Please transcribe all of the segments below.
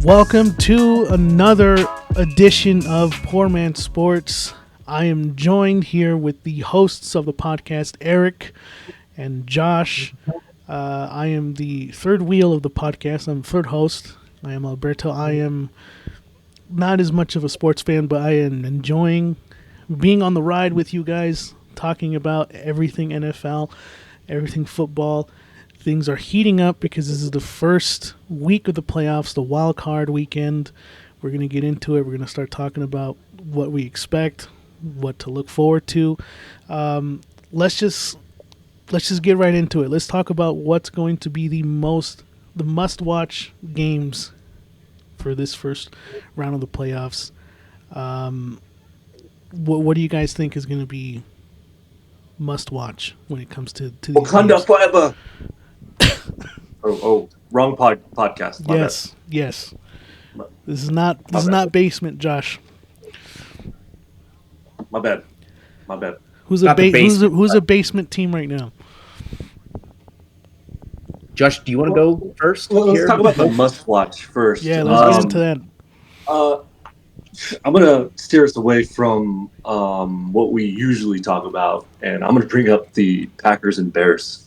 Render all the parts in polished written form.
Welcome to another edition of Poor Man Sports. I am joined here with the hosts of the podcast, Eric and Josh. I am the third wheel of the podcast. I'm the third host. I am Alberto. I am not as much of a sports fan, but I am enjoying being on the ride with you guys, talking about everything NFL, everything football. Things are heating up because this is the first week of the playoffs, the Wildcard weekend. We're going to get into it. We're going to start talking about what we expect, what to look forward to. Let's just get right into it. Let's talk about what's going to be the must-watch games for this first round of the playoffs. What do you guys think is going to be must-watch when it comes to these Wakanda games? forever. Wrong podcast. Yes. This is not basement, Josh. My bad. Who's a basement team right now? Josh, do you want to go first? Well, let's talk about the must-watch first. Yeah, let's get into that. I'm going to steer us away from what we usually talk about, and I'm going to bring up the Packers and Bears.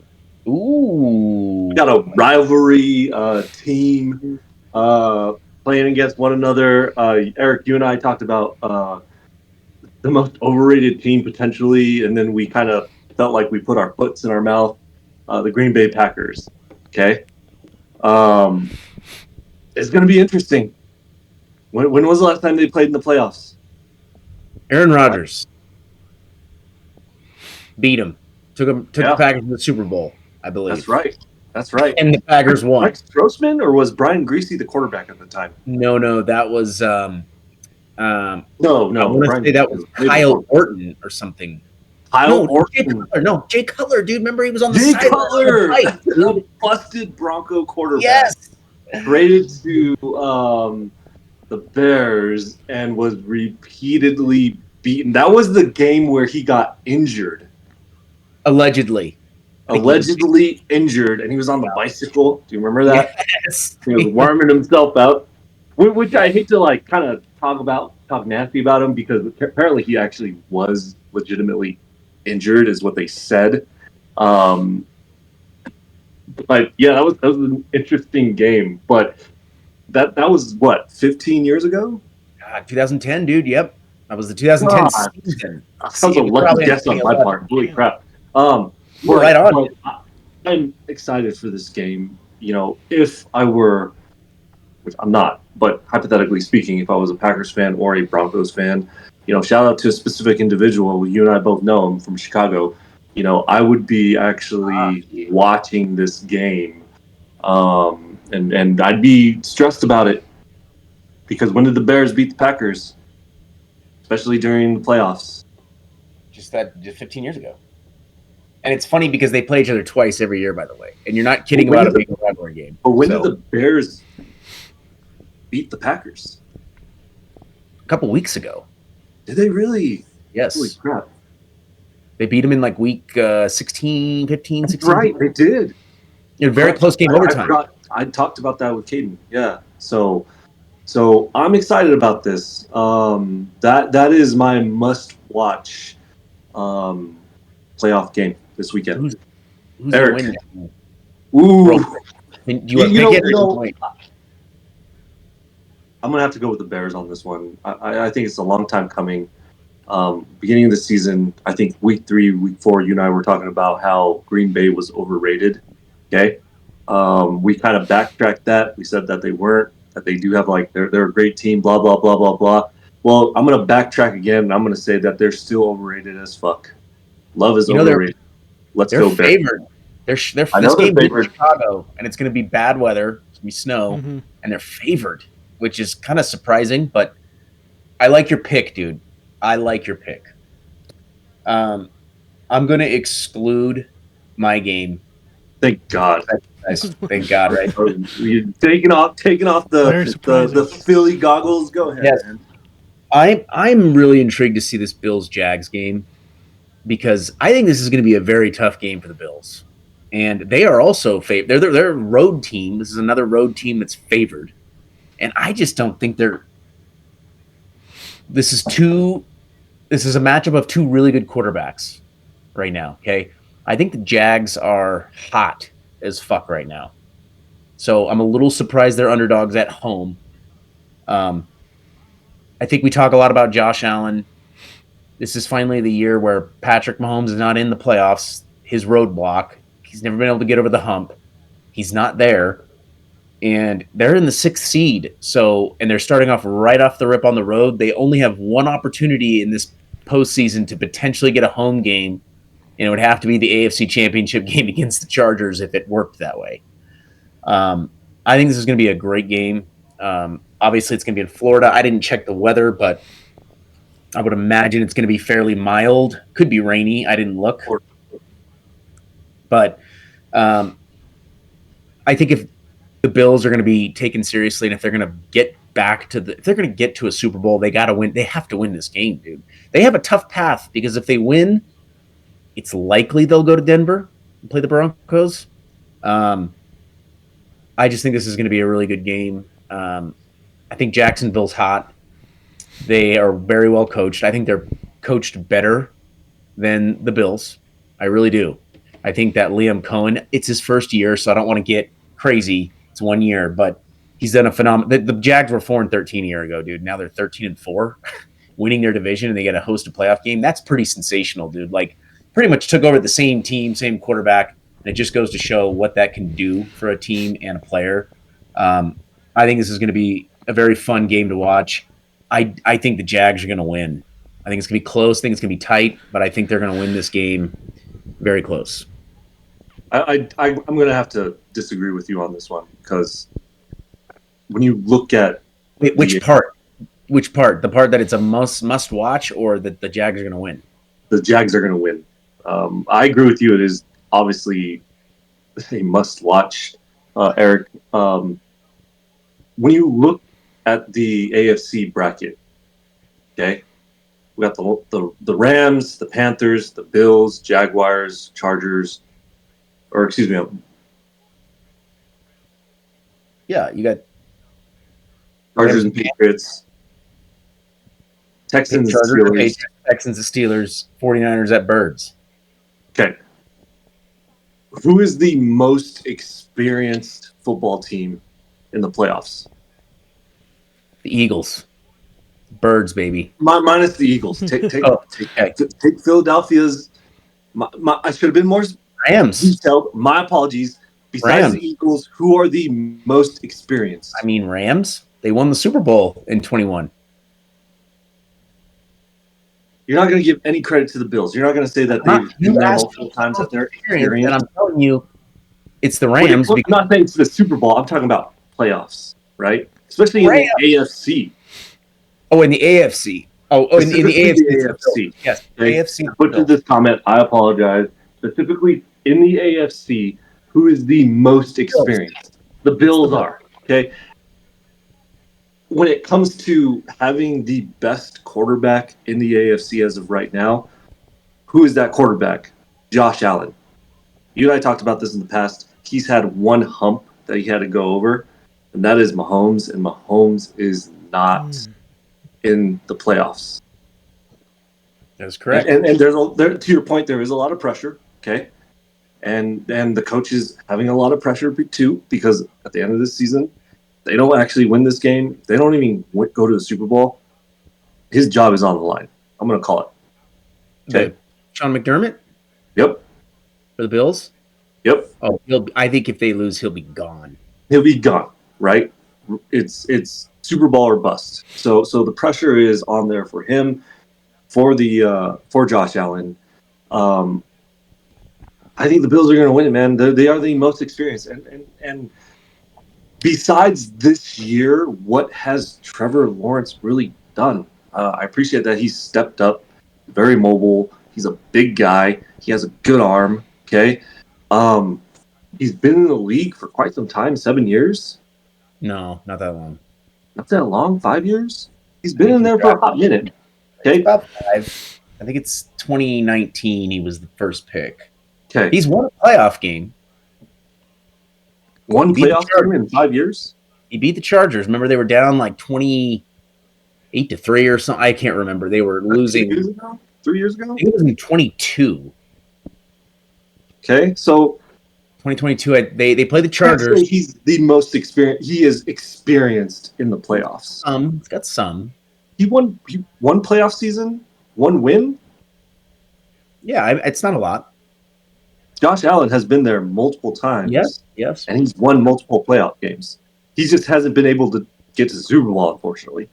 Ooh. We got a rivalry team playing against one another. Eric, you and I talked about the most overrated team potentially, and then we kind of felt like we put our foots in our mouth. The Green Bay Packers. Okay? It's going to be interesting. When was the last time they played in the playoffs? Aaron Rodgers beat him. Took the Packers to the Super Bowl, I believe. That's right. And the Packers won. Mike Strousman, or was Brian Greasy the quarterback at the time? No, that was No. I want to say that was Kyle Orton or something. Orton. Jay Cutler, dude. Remember he was on the Jay sideline. Cutler, the busted Bronco quarterback. Yes. Traded to the Bears and was repeatedly beaten. That was the game where he got injured. Allegedly injured, and he was on the bicycle. Do you remember that? Yes. He was warming himself out, which I hate to kind of talk nasty about him, because apparently he actually was legitimately injured, is what they said. But yeah, that was an interesting game. But that was what, 15 years ago? 2010, dude. Yep, that was the 2010 season. That was a lucky guess on my part. Holy crap! We're right on. I'm excited for this game. You know, if I were, which I'm not, but hypothetically speaking, if I was a Packers fan or a Broncos fan, you know, shout out to a specific individual. You and I both know him from Chicago. You know, I would be actually watching this game, and I'd be stressed about it, because when did the Bears beat the Packers? Especially during the playoffs. Just 15 years ago. And it's funny because they play each other twice every year, by the way. And you're not kidding about a big rivalry game. But when did the Bears beat the Packers? A couple weeks ago. Did they really? Yes. Holy crap. They beat them in like week 16, 15, 16. Right, they did. A very close game overtime. I talked about that with Caden. Yeah. So I'm excited about this. That is my must-watch playoff game this weekend. Who's Eric. Gonna win? Ooh. I'm going to have to go with the Bears on this one. I think it's a long time coming. Beginning of the season, I think week 3, week 4, you and I were talking about how Green Bay was overrated. Okay? We kind of backtracked that. We said that they weren't, that they do have, they're a great team, blah, blah, blah, blah, blah. Well, I'm going to backtrack again, and I'm going to say that they're still overrated as fuck. Love is overrated. Let's go Bears. Favored. They're favored. This game in Chicago, and it's going to be bad weather. It's going to be snow, and they're favored, which is kind of surprising, but I like your pick, dude. I like your pick. I'm going to exclude my game. Thank God. Thank God, right? You're taking off the Philly goggles. Go ahead. Yes. Man. I'm really intrigued to see this Bills-Jags game, because I think this is going to be a very tough game for the Bills. And they are also favored. They're a road team. This is another road team that's favored. And I just don't think they're. This is a matchup of two really good quarterbacks right now. Okay, I think the Jags are hot as fuck right now, so I'm a little surprised they're underdogs at home. I think we talk a lot about Josh Allen. This is finally the year where Patrick Mahomes is not in the playoffs. His roadblock. He's never been able to get over the hump. He's not there. And they're in the 6th seed. And they're starting off right off the rip on the road. They only have one opportunity in this postseason to potentially get a home game. And it would have to be the AFC Championship game against the Chargers if it worked that way. I think this is going to be a great game. Obviously, it's going to be in Florida. I didn't check the weather, but I would imagine it's going to be fairly mild. Could be rainy. I didn't look. But I think if the Bills are going to be taken seriously, and if they're going to get if they're going to get to a Super Bowl, they got to win. They have to win this game, dude. They have a tough path because if they win, it's likely they'll go to Denver and play the Broncos. I just think this is going to be a really good game. I think Jacksonville's hot. They are very well coached. I think they're coached better than the Bills. I really do. I think that Liam Cohen, it's his first year, so I don't want to get crazy. It's 1 year, but he's done a phenomenal. The Jags were 4-13 a year ago, dude. Now they're 13-4, winning their division, and they get to host a playoff game. That's pretty sensational, dude. Like, pretty much took over the same team, same quarterback, and it just goes to show what that can do for a team and a player. I think this is going to be a very fun game to watch. I think the Jags are going to win. I think it's going to be close. I think it's going to be tight, but I think they're going to win this game very close. I'm going to have to disagree with you on this one because when you look at which part, the part that it's a must watch, or that the Jags are going to win. The Jags are going to win. I agree with you. It is obviously a must watch, Eric. When you look at the AFC bracket, okay, we got the Rams, the Panthers, the Bills, Jaguars, Chargers. Or excuse me. Yeah, you got Chargers and Patriots. Texans, Chargers, Patriots, Texans, the Steelers, 49ers at Birds. Okay. Who is the most experienced football team in the playoffs? The Eagles. Birds, baby. Minus the Eagles. Take Philadelphia's. I should have been more Rams. detailed. My apologies. Besides Rams. the Eagles, who are the most experienced? I mean, Rams. They won the Super Bowl in 21. You're not going to give any credit to the Bills. You're not going to say that they've been there multiple times, that they're experienced. And I'm telling you, it's the Rams. I'm not saying it's the Super Bowl. I'm talking about playoffs, right? Especially in the AFC. Oh, in the AFC. In the AFC. Yes. Okay. AFC. I butchered this comment. I apologize. Specifically in the AFC, who is the most experienced? The Bills are. Okay. When it comes to having the best quarterback in the AFC as of right now, who is that quarterback? Josh Allen. You and I talked about this in the past. He's had one hump that he had to go over, and that is Mahomes, and Mahomes is not in the playoffs. That's correct. And to your point, there is a lot of pressure, okay? And the coach is having a lot of pressure too, because at the end of this season, they don't actually win this game. They don't even go to the Super Bowl. His job is on the line. I'm going to call it. Okay. Sean McDermott? Yep. For the Bills? Yep. Oh, I think if they lose, he'll be gone. He'll be gone, right? It's Super Bowl or bust. So the pressure is on there for him, for Josh Allen. I think the Bills are going to win it, man. They are the most experienced, and besides this year, what has Trevor Lawrence really done? I appreciate that he's stepped up, very mobile. He's a big guy. He has a good arm. Okay. He's been in the league for quite some time, 7 years. No, not that long. Not that long, 5 years? He's been in there for a hot minute. Okay. About 5. I think it's 2019 he was the first pick. Okay. He's won a playoff game. One playoff game in 5 years? He beat the Chargers. Remember, they were down like 28-3 or something. I can't remember. They were losing. 3 years ago? It was in 22. Okay, so 2022. They played the Chargers. He's the most experienced. He is experienced in the playoffs. He's got some. He won playoff season, one win. Yeah, it's not a lot. Josh Allen has been there multiple times. Yes. And he's won multiple playoff games. He just hasn't been able to get to the Super Bowl, unfortunately.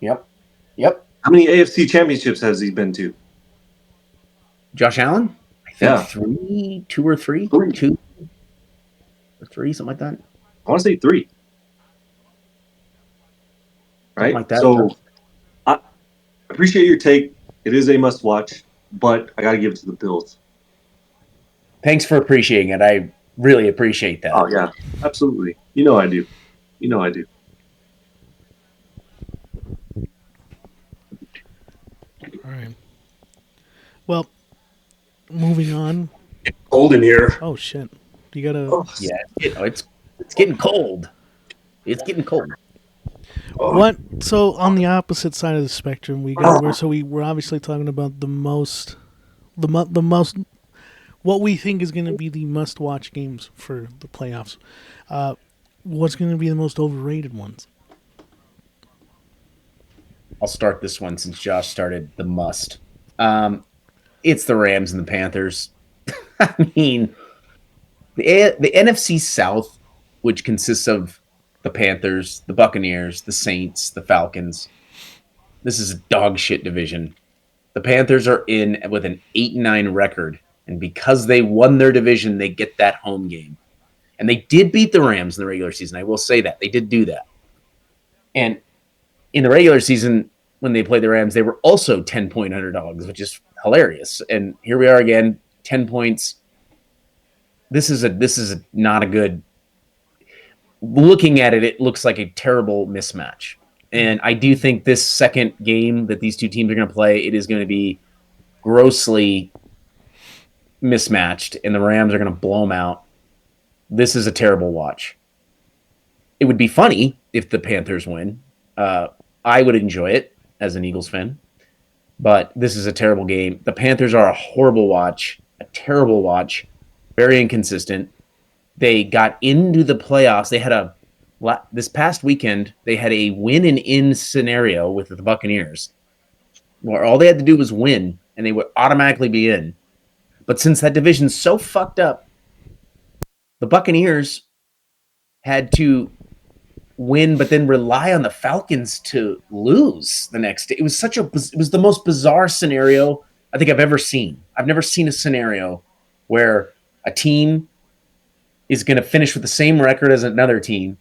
Yep. How many AFC championships has he been to? Josh Allen? I think 2 or 3. 2 or 3, something like that. I want to say 3. Right? Like that. So I appreciate your take. It is a must-watch, but I got to give it to the Bills. Thanks for appreciating it. I really appreciate that. Oh, yeah. Absolutely. You know I do. All right. Well, moving on. It's cold in here. Oh shit! You gotta. Yeah, it's getting cold. It's getting cold. What? So on the opposite side of the spectrum, we're obviously talking about the most, what we think is going to be the must-watch games for the playoffs. What's going to be the most overrated ones? I'll start this one since Josh started the must. It's the Rams and the Panthers. I mean, the NFC South, which consists of the Panthers, the Buccaneers, the Saints, the Falcons. This is a dog shit division. The Panthers are in with an 8-9 record, and because they won their division, they get that home game. And they did beat the Rams in the regular season. I will say that. They did do that. And in the regular season, when they played the Rams, they were also 10-point underdogs, which is hilarious. And here we are again, 10 points. This is not a good. Looking at it, it looks like a terrible mismatch. And I do think this second game that these two teams are going to play, it is going to be grossly mismatched, and the Rams are going to blow them out. This is a terrible watch. It would be funny if the Panthers win. I would enjoy it as an Eagles fan, but this is a terrible game. The Panthers are a horrible watch, a terrible watch, very inconsistent. They got into the playoffs. They had this past weekend, they had a win and in scenario with the Buccaneers, where all they had to do was win, and they would automatically be in. But since that division's so fucked up, the Buccaneers had to win, but then rely on the Falcons to lose the next day. It was the most bizarre scenario I think I've ever seen. I've never seen a scenario where a team is going to finish with the same record as another team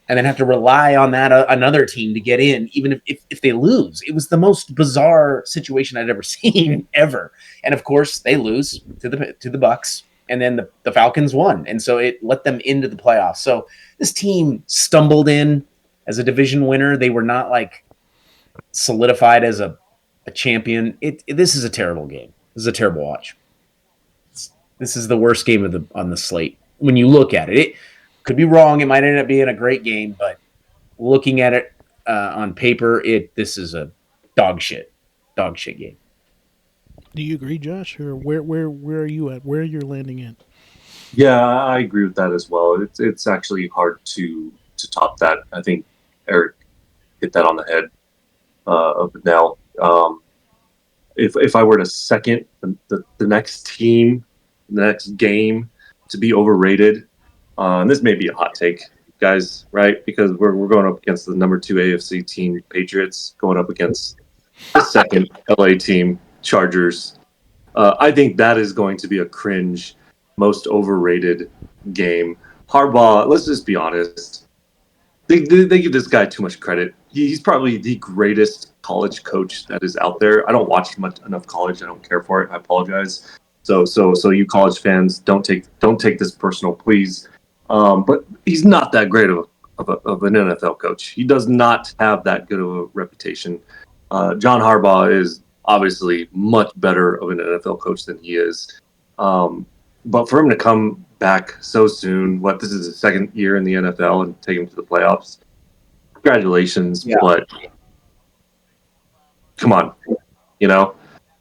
and then have to rely on that another team to get in, even if they lose. It was the most bizarre situation I'd ever seen, ever. And of course, they lose to the Bucs, and then the Falcons won, and so it let them into the playoffs. So this team stumbled in as a division winner. They were not like solidified as a champion. This is a terrible game. This is a terrible watch. This is the worst game on the slate. When you look at it, it could be wrong. It might end up being a great game, but looking at it on paper, this is a dog shit game. Do you agree, Josh, or where are you at? Where you're landing at? Yeah, I agree with that as well. It's actually hard to top that. I think Eric hit that on the head of the nail. If I were to second the next team, the next game to be overrated, and this may be a hot take, guys, right? Because we're going up against the number 2 AFC team, Patriots, going up against the second LA team, Chargers. I think that is going to be a cringe, most overrated game. Harbaugh, let's just be honest. They give this guy too much credit. He's probably the greatest college coach that is out there. I don't watch enough college. I don't care for it. I apologize. So you college fans, don't take this personal, please. But he's not that great of an NFL coach. He does not have that good of a reputation. John Harbaugh is obviously much better of an NFL coach than he is. But for him to come back so soon, this is his second year in the NFL and take him to the playoffs. Congratulations, but come on,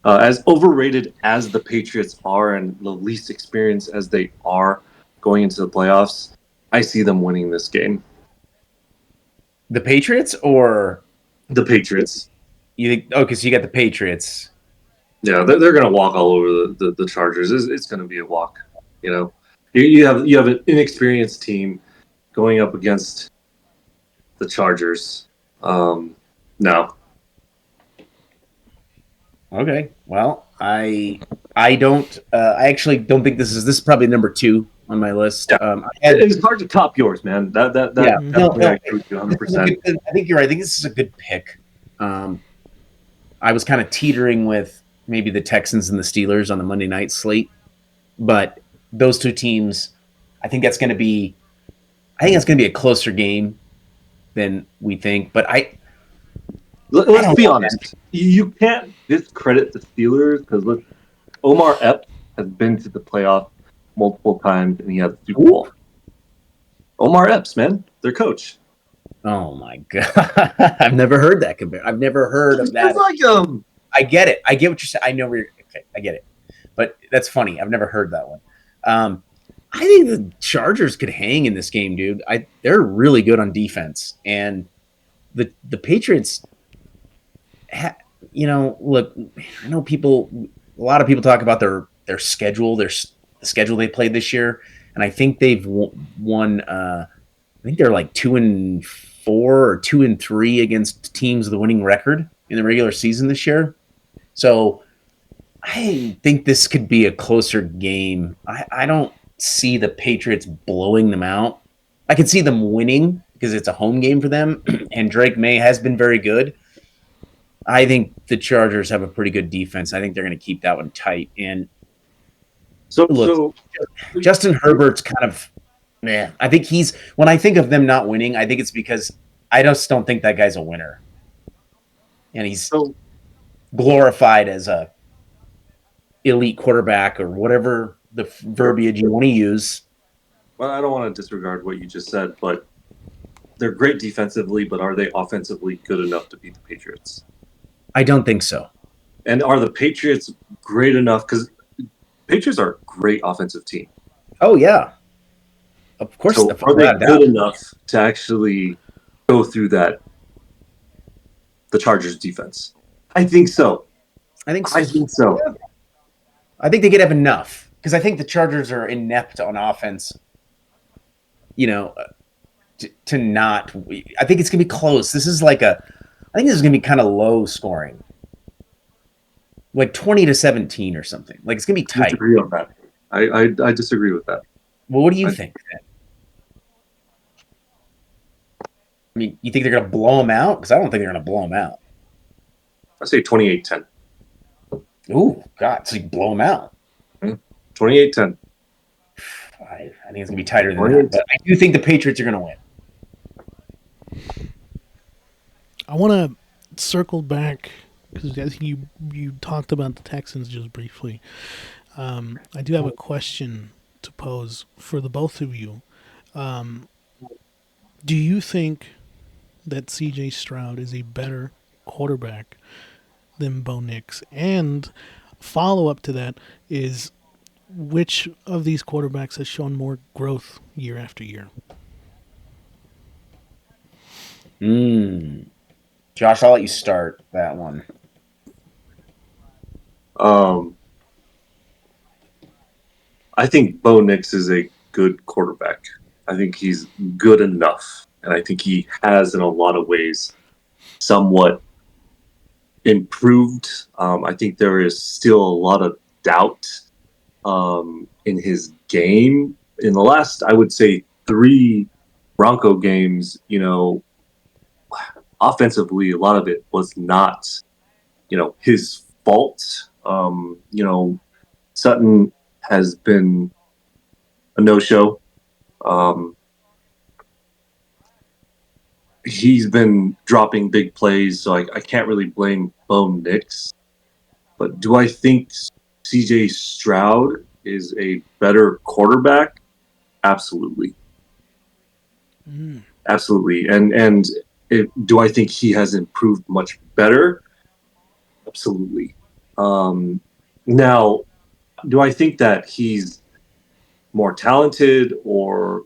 as overrated as the Patriots are and the least experienced as they are going into the playoffs, I see them winning this game. The Patriots or the Patriots? You think? Oh, because you got the Patriots. Yeah, they're going to walk all over the Chargers. It's going to be a walk. You have an inexperienced team going up against the Chargers. No. Okay. Well, I actually don't think this is probably number 2 on my list. Yeah. It's hard to top yours, man. I agree with you 100%. I think you're right. I think this is a good pick. I was kind of teetering with maybe the Texans and the Steelers on the Monday night slate, but those two teams, I think that's going to be a closer game than we think. But let's be honest. You can't discredit the Steelers because Omar Epps has been to the playoff multiple times and he has a Super Bowl. Omar Epps, man, their coach. Oh my god, I've never heard that compare. I've never heard of that. It's I get it. I get what you're saying. I know where you're. Okay, I get it. But that's funny. I've never heard that one. I think the Chargers could hang in this game, dude. They're really good on defense, and the Patriots. Look, I know a lot of people talk about their schedule, the schedule they played this year, and I think they've won. I think they're like 2-4 or 2-3 against teams with a winning record in the regular season this year. So I think this could be a closer game. I don't see the Patriots blowing them out. I could see them winning because it's a home game for them, and Drake May has been very good. I think the Chargers have a pretty good defense. I think they're going to keep that one tight. And look, Justin Herbert's kind of, man, I think when I think of them not winning, I think it's because I just don't think that guy's a winner. And he's glorified as a elite quarterback or whatever the verbiage you want to use. Well, I don't want to disregard what you just said, but they're great defensively, but are they offensively good enough to beat the Patriots? I don't think so. And are the Patriots great enough? Because Patriots are a great offensive team. Oh, yeah. Of course. So are they good enough to actually go through the Chargers defense? I think so. I think so. Yeah. I think they could have enough because I think the Chargers are inept on offense. To not. I think it's gonna be close. I think this is gonna be kind of low scoring, like 20-17 or something. Like it's gonna be tight. I disagree on that. I disagree with that. Well, what do you think then? I mean, you think they're gonna blow them out? Because I don't think they're gonna blow them out. I say 28-10. Ooh, God! So you blow them out. 28-10. I think it's gonna be tighter than that, but I do think the Patriots are gonna win. I want to circle back because I think you talked about the Texans just briefly. I do have a question to pose for the both of you. Do you think that C.J. Stroud is a better quarterback than Bo Nix? And follow up to that is, which of these quarterbacks has shown more growth year after year? Josh, I'll let you start that one. I think Bo Nix is a good quarterback. I think he's good enough, and I think he has, in a lot of ways, somewhat improved. I think there is still a lot of doubt in his game. In the last, I would say, 3 Bronco games, offensively, a lot of it was not, his fault. Sutton has been a no-show. He's been dropping big plays, so I can't really blame Bo Nix. But do I think C.J. Stroud is a better quarterback? Absolutely. Absolutely. And do I think he has improved much better? Absolutely. Now, do I think that he's more talented, or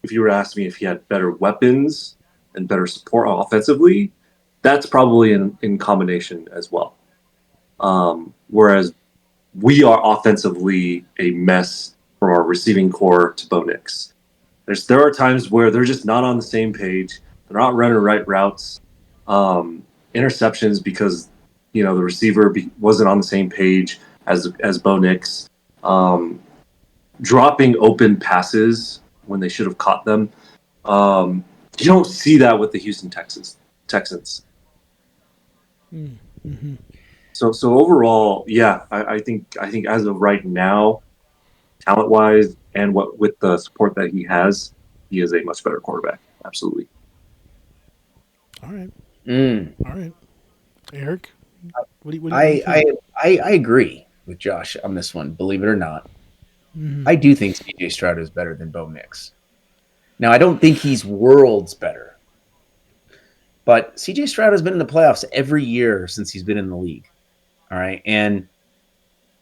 if you were to ask me if he had better weapons and better support offensively, that's probably in combination as well. Whereas we are offensively a mess from our receiving core to Bo Nix. There are times where they're just not on the same page. They're not running right routes. Interceptions because the receiver wasn't on the same page as Bo Nix. Dropping open passes when they should have caught them. You don't see that with the Houston Texans. Mm-hmm. So overall, yeah, I think as of right now, talent wise and with the support that he is a much better quarterback. Absolutely. All right. All right. Eric, what do you I agree with Josh on this one, believe it or not. I do think CJ Stroud is better than Bo Nix. Now, I don't think he's worlds better. But CJ Stroud has been in the playoffs every year since he's been in the league. All right. And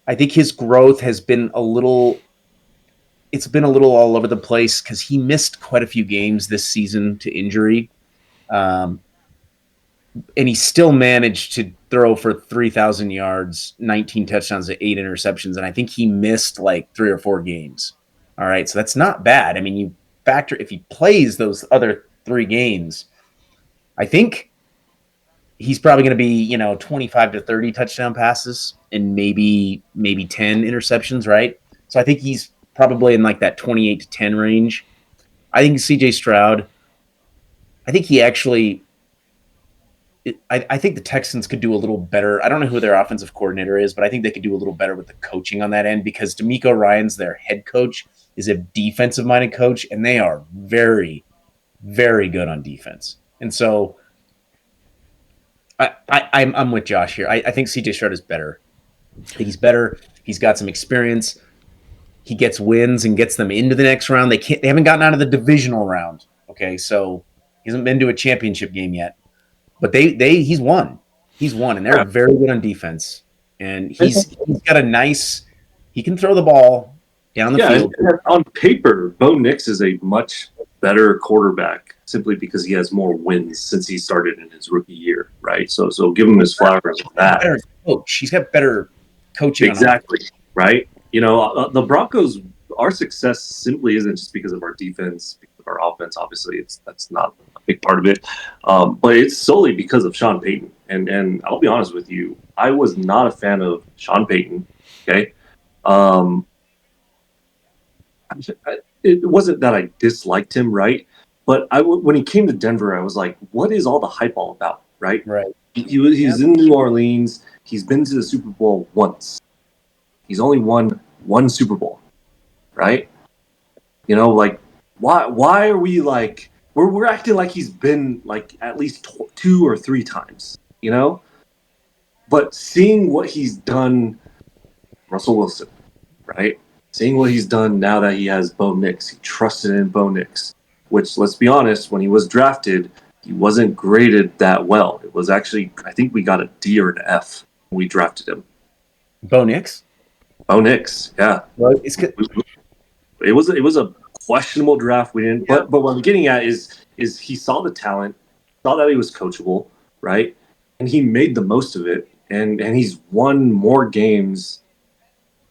I think his growth has been a little all over the place because he missed quite a few games this season to injury. And he still managed to throw for 3,000 yards, 19 touchdowns, and 8 interceptions. And I think he missed like 3 or 4 games. All right. So that's not bad. I mean, you factor if he plays those other 3 games, I think he's probably going to be, 25 to 30 touchdown passes and maybe 10 interceptions, right? So I think he's probably in like that 28 to 10 range. I think CJ Stroud, I think he actually I think the Texans could do a little better. I don't know who their offensive coordinator is, but I think they could do a little better with the coaching on that end because DeMeco Ryans, their head coach, is a defensive-minded coach, and they are very, very good on defense. And so I'm with Josh here. I think CJ Stroud is better. I think he's better. He's got some experience. He gets wins and gets them into the next round. They haven't gotten out of the divisional round. Okay, so he hasn't been to a championship game yet. But he's won. He's won, and they're very good on defense. And he's got he can throw the ball down the field. On paper, Bo Nix is a much better quarterback simply because he has more wins since he started in his rookie year, right? So give him his flowers on that. Better coach. He's got better coaching. Exactly, right? The Broncos, our success simply isn't just because of our defense, because of our offense. Obviously, that's not a big part of it, but it's solely because of Sean Payton. And I'll be honest with you, I was not a fan of Sean Payton. Okay, it wasn't that I disliked him, right? But when he came to Denver, I was like, what is all the hype all about, right? Right. He's in New Orleans. He's been to the Super Bowl once. He's only won one Super Bowl, right? Why are we like we're acting like he's been like at least 2 or 3 times, But seeing what he's done, Russell Wilson, right? Seeing what he's done now that he has Bo Nix, he trusted in Bo Nix, which, let's be honest, when he was drafted, he wasn't graded that well. It was actually, I think we got a D or an F when we drafted him. Bo Nix? Bo Nix, yeah. Well, it's good. It was a questionable draft. We didn't, but what I'm getting at is he saw the talent, saw that he was coachable, right? And he made the most of it, and he's won more games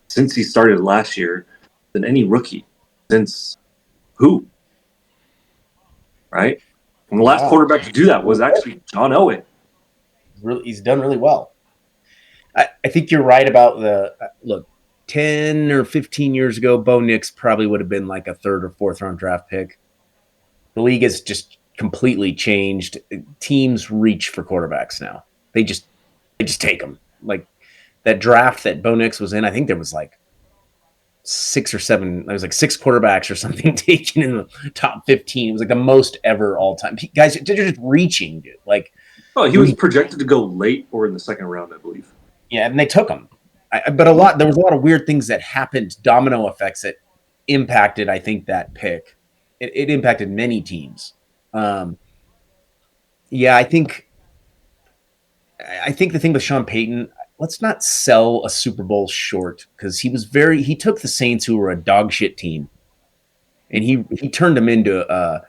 since he started last year than any rookie since who, right? And the last quarterback to do that was actually John Elway. He's done really well. I think you're right about look. 10 or 15 years ago, Bo Nix probably would have been like a 3rd or 4th round draft pick. The league has just completely changed. Teams reach for quarterbacks now. They just take them. Like that draft that Bo Nix was in, I think there was like 6 or 7. There was like 6 quarterbacks or something taken in the top 15. It was like the most ever all time. Guys, they're just reaching, dude. Like, he was projected to go late or in the 2nd round, I believe. Yeah, and they took him. But there was a lot of weird things that happened, domino effects that impacted, I think, that pick. It impacted many teams. Yeah, I think the thing with Sean Payton, let's not sell a Super Bowl short, because he took the Saints, who were a dog shit team, and he turned them into a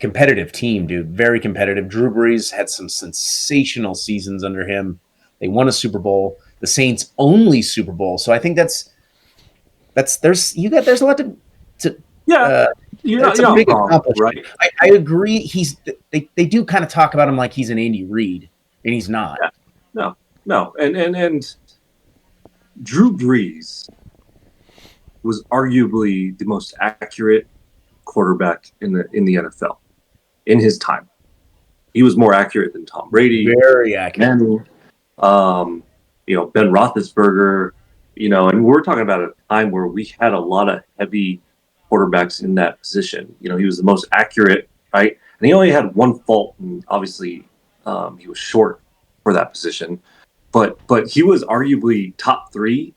competitive team, dude. Very competitive. Drew Brees had some sensational seasons under him. They won a Super Bowl, the Saints' only Super Bowl. So I think there's a lot to you're not wrong, right? I agree. They do kind of talk about him like he's an Andy Reid, and he's not. Yeah. No, and Drew Brees was arguably the most accurate quarterback in the NFL in his time. He was more accurate than Tom Brady. Very accurate. And, Ben Roethlisberger, and we're talking about a time where we had a lot of heavy quarterbacks in that position. He was the most accurate, right? And he only had one fault, and obviously he was short for that position. But he was arguably top 3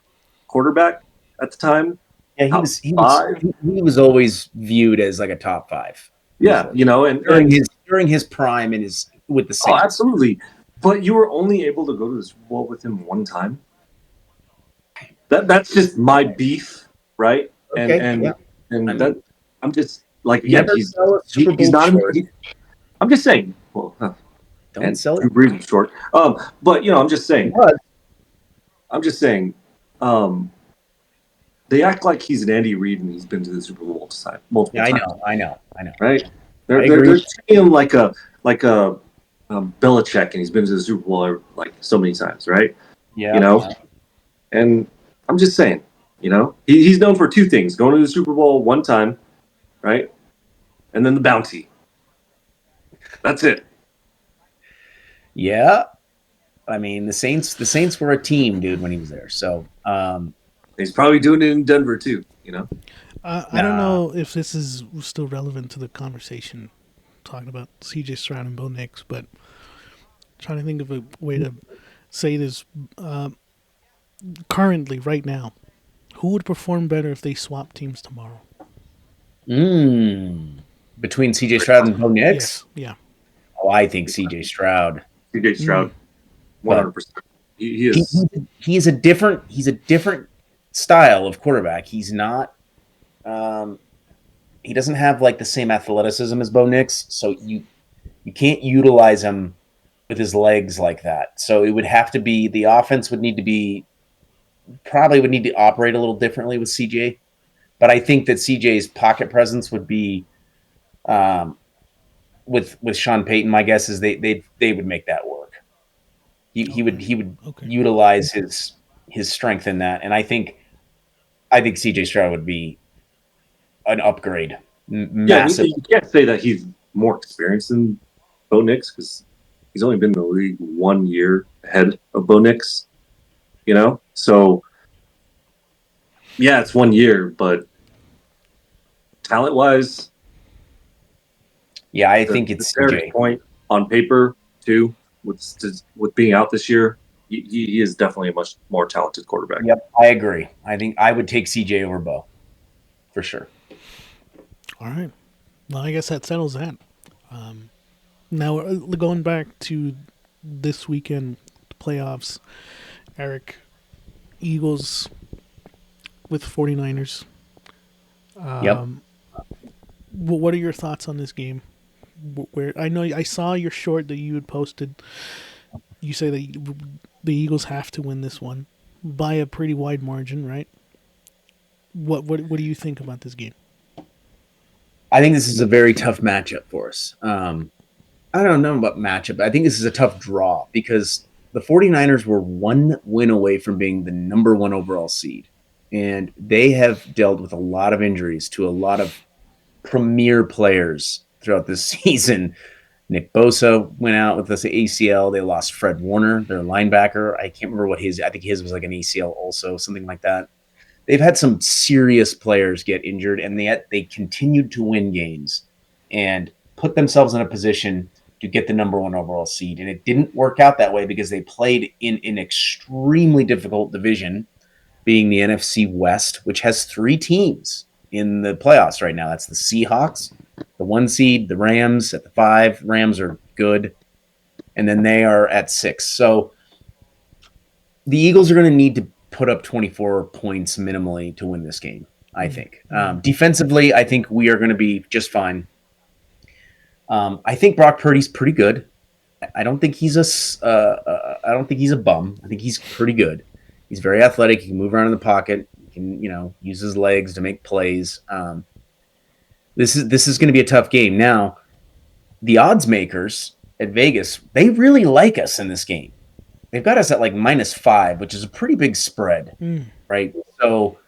quarterback at the time. Yeah, he was always viewed as like a top 5. Yeah, and during his prime and with the Saints. Oh, absolutely. But you were only able to go to the Super Bowl with him one time. That's just my beef, right? Okay, I'm just like, he's not. I'm just saying. Well, don't sell it. Brees short. But I'm just saying. They act like he's an Andy Reid and he's been to the Super Bowl multiple times. I know. Right? They're treating him like a Belichick, and he's been to the Super Bowl like so many times, right? Yeah. And I'm just saying, he's known for 2 things: going to the Super Bowl one time, right, and then the bounty. That's it. Yeah, I mean the Saints were a team, dude, when he was there. So he's probably doing it in Denver too. I don't know if this is still relevant to the conversation talking about CJ Stroud and Bo Nix, but I'm trying to think of a way to say this. Currently, right now, who would perform better if they swap teams tomorrow? Between CJ Stroud and Bo Nix? Yeah. Oh, I think CJ Stroud. CJ Stroud, 100%. He is. He's a different style of quarterback. He's not. He doesn't have like the same athleticism as Bo Nix, so you can't utilize him with his legs like that. So it would have to be, the offense would need to operate a little differently with CJ. But I think that CJ's pocket presence would be, with Sean Payton, my guess is they would make that work. He would utilize his strength in that, and I think CJ Stroud would be an upgrade. Massive. You can't say that he's more experienced than Bo Nix, because he's only been in the league 1 year ahead of Bo Nix. So yeah, it's 1 year, but talent-wise, yeah, I think it's CJ. Point on paper too, with being out this year, he is definitely a much more talented quarterback. Yep, I agree. I think I would take CJ over Bo, for sure. All right. Well, I guess that settles that. Now, going back to this weekend playoffs, Eric, Eagles with 49ers. Yep. What are your thoughts on this game? Where I know I saw your short that you had posted. You say that the Eagles have to win this one by a pretty wide margin, right? What do you think about this game? I think this is a very tough matchup for us. I don't know about matchup. I think this is a tough draw because the 49ers were 1 win away from being the number 1 overall seed. And they have dealt with a lot of injuries to a lot of premier players throughout this season. Nick Bosa went out with this ACL. They lost Fred Warner, their linebacker. I can't remember what I think his was like an ACL also, something like that. They've had some serious players get injured, and they continued to win games and put themselves in a position to get the number 1 overall seed. And it didn't work out that way because they played in an extremely difficult division, being the NFC West, which has 3 teams in the playoffs right now. That's the Seahawks, the 1 seed, the Rams at the 5. Rams are good. And then they are at 6. So the Eagles are going to need to put up 24 points minimally to win this game, I think. Defensively, I think we are going to be just fine. I think Brock Purdy's pretty good. I don't think he's a bum. I think he's pretty good. He's very athletic. He can move around in the pocket. He can, use his legs to make plays. This is going to be a tough game. Now, the odds makers at Vegas, they really like us in this game. They've got us at like -5, which is a pretty big spread, right? So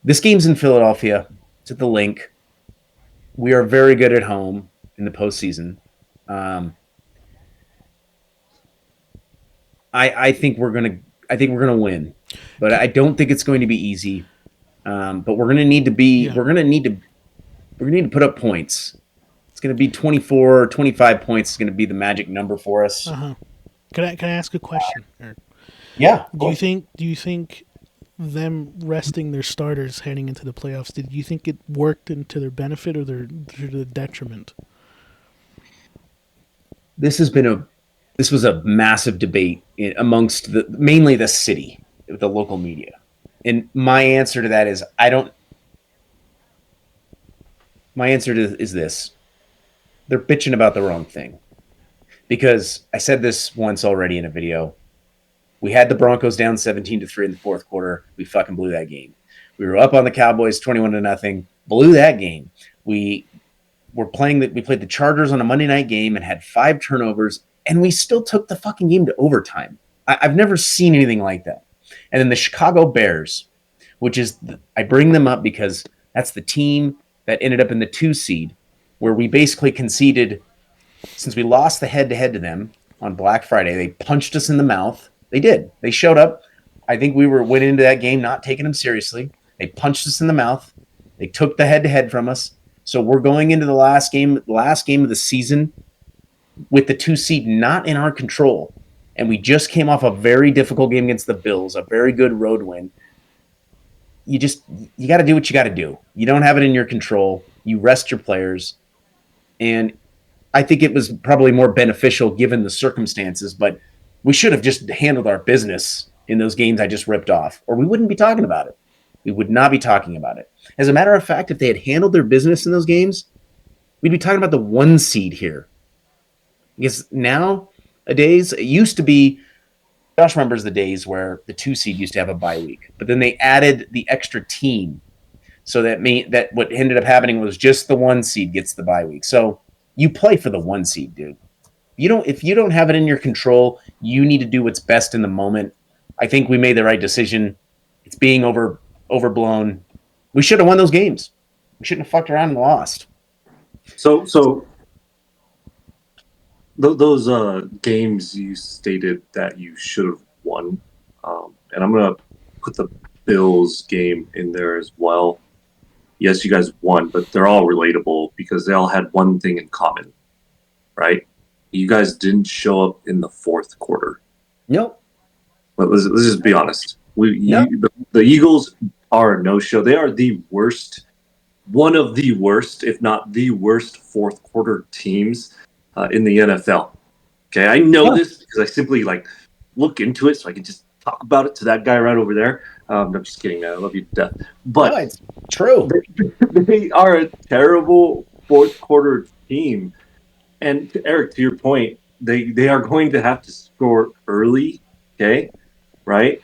this game's in Philadelphia. It's at the Link. We are very good at home in the postseason. I think we're gonna win, but I don't think it's going to be easy. But we're gonna need to be. Yeah. We're gonna need to put up points. It's gonna be 24, 25 points. Is gonna be the magic number for us. Uh-huh. Can I ask a question, Eric? Yeah. Do you think them resting their starters heading into the playoffs, did you think it worked into their benefit or to their detriment? This was a massive debate amongst mainly the city, the local media. And my answer to that is is this. They're bitching about the wrong thing. Because I said this once already in a video. We had the Broncos down 17-3 in the fourth quarter. We fucking blew that game. We were up on the Cowboys 21-0, blew that game. We played the Chargers on a Monday night game and had 5 turnovers, and we still took the fucking game to overtime. I've never seen anything like that. And then the Chicago Bears, which is I bring them up because that's the team that ended up in the 2 seed, where we basically conceded. Since we lost the head-to-head to them on Black Friday, they punched us in the mouth. They did. They showed up. I think we went into that game not taking them seriously. They punched us in the mouth. They took the head-to-head from us. So we're going into the last game of the season with the 2 seed not in our control. And we just came off a very difficult game against the Bills, a very good road win. You got to do what you got to do. You don't have it in your control. You rest your players. And I think it was probably more beneficial given the circumstances, but we should have just handled our business in those games I just ripped off, or we wouldn't be talking about it. We would not be talking about it. As a matter of fact, if they had handled their business in those games, we'd be talking about the 1 seed here. Because nowadays, it used to be, Josh remembers the days where the 2 seed used to have a bye week, but then they added the extra team. So that what ended up happening was just the 1 seed gets the bye week. So you play for the 1 seed, dude. If you don't have it in your control, you need to do what's best in the moment. I think we made the right decision. It's being overblown. We should have won those games. We shouldn't have fucked around and lost. So those games you stated that you should have won, and I'm gonna put the Bills game in there as well. Yes, you guys won, but they're all relatable because they all had one thing in common, right? You guys didn't show up in the fourth quarter. Nope. But let's just be honest. The Eagles are a no-show. They are the worst, one of the worst, if not the worst, fourth quarter teams in the NFL. Okay, I know this because I simply look into it so I can just talk about it to that guy right over there. I'm just kidding, man. I love you to death. But no, it's true. They are a terrible fourth quarter team. And Eric, to your point, they are going to have to score early, okay, right?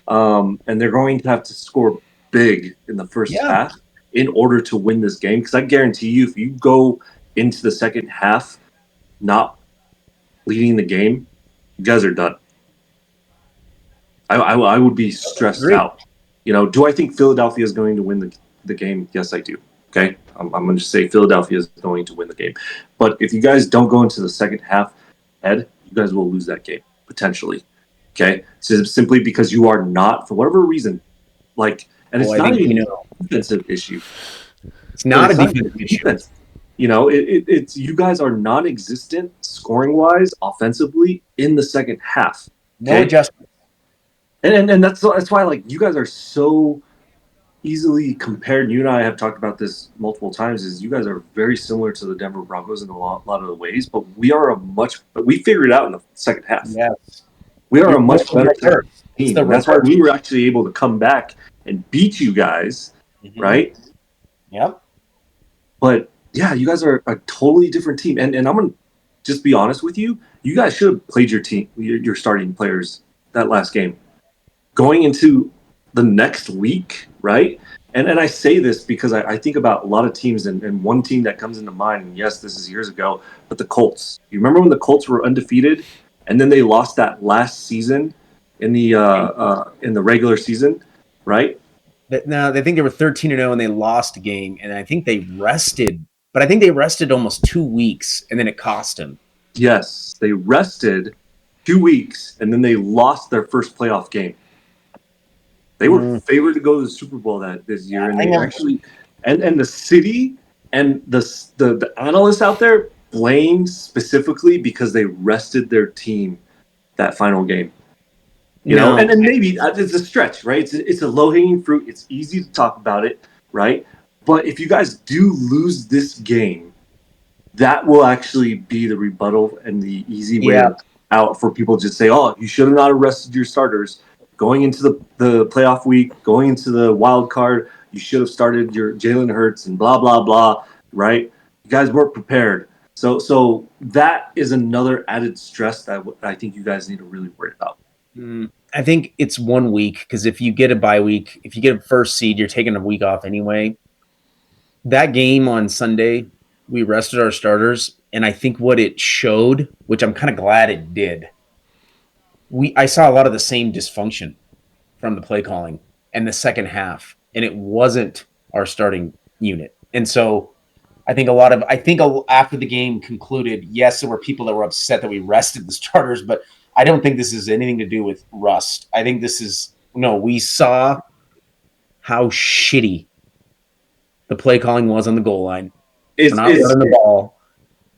And they're going to have to score big in the first half in order to win this game. Because I guarantee you, if you go into the second half not leading the game, you guys are done. I would be stressed out. Do I think Philadelphia is going to win the game? Yes, I do. Okay, I'm going to say Philadelphia is going to win the game. But if you guys don't go into the second half ahead, you guys will lose that game, potentially. Okay? So simply because you are not, for whatever reason, and it's not even a defensive issue. It's not a defensive issue. It's you guys are non-existent scoring wise, offensively in the second half. Okay? No adjustment. And that's why like you guys are so easily compared. You and I have talked about this multiple times. Is you guys are very similar to the Denver Broncos in a lot of the ways, but we figured it out in the second half. Yes, we are a much better team. And that's why we were actually able to come back and beat you guys, right? Yep. But yeah, you guys are a totally different team. And I'm gonna just be honest with you. You guys should have played your team, your starting players that last game. Going into the next week, right? And I say this because I think about a lot of teams, and one team that comes into mind, and yes, this is years ago, but the Colts. You remember when the Colts were undefeated, and then they lost that last season in the regular season, right? No, they think they were 13-0 and they lost a game, and I think they rested. But I think they rested almost 2 weeks, and then it cost them. Yes, they rested 2 weeks, and then they lost their first playoff game. They were favored to go to the Super Bowl this year, and they actually, and the city and the analysts out there blame specifically because they rested their team that final game. You know, and then maybe it's a stretch, right? It's a low hanging fruit. It's easy to talk about it, right? But if you guys do lose this game, that will actually be the rebuttal and the easy way out for people to just say, "Oh, you should have not arrested your starters." Going into the playoff week, going into the wild card, you should have started your Jalen Hurts and blah, blah, blah, right? You guys weren't prepared. So that is another added stress that I think you guys need to really worry about. I think it's 1 week, because if you get a bye week, if you get a first seed, you're taking a week off anyway. That game on Sunday, we rested our starters, and I think what it showed, which I'm kind of glad it did, I saw a lot of the same dysfunction from the play calling in the second half, and it wasn't our starting unit. And so I think after the game concluded, yes, there were people that were upset that we rested the starters, but I don't think this is anything to do with rust. I think we saw how shitty the play calling was on the goal line. Not running the ball.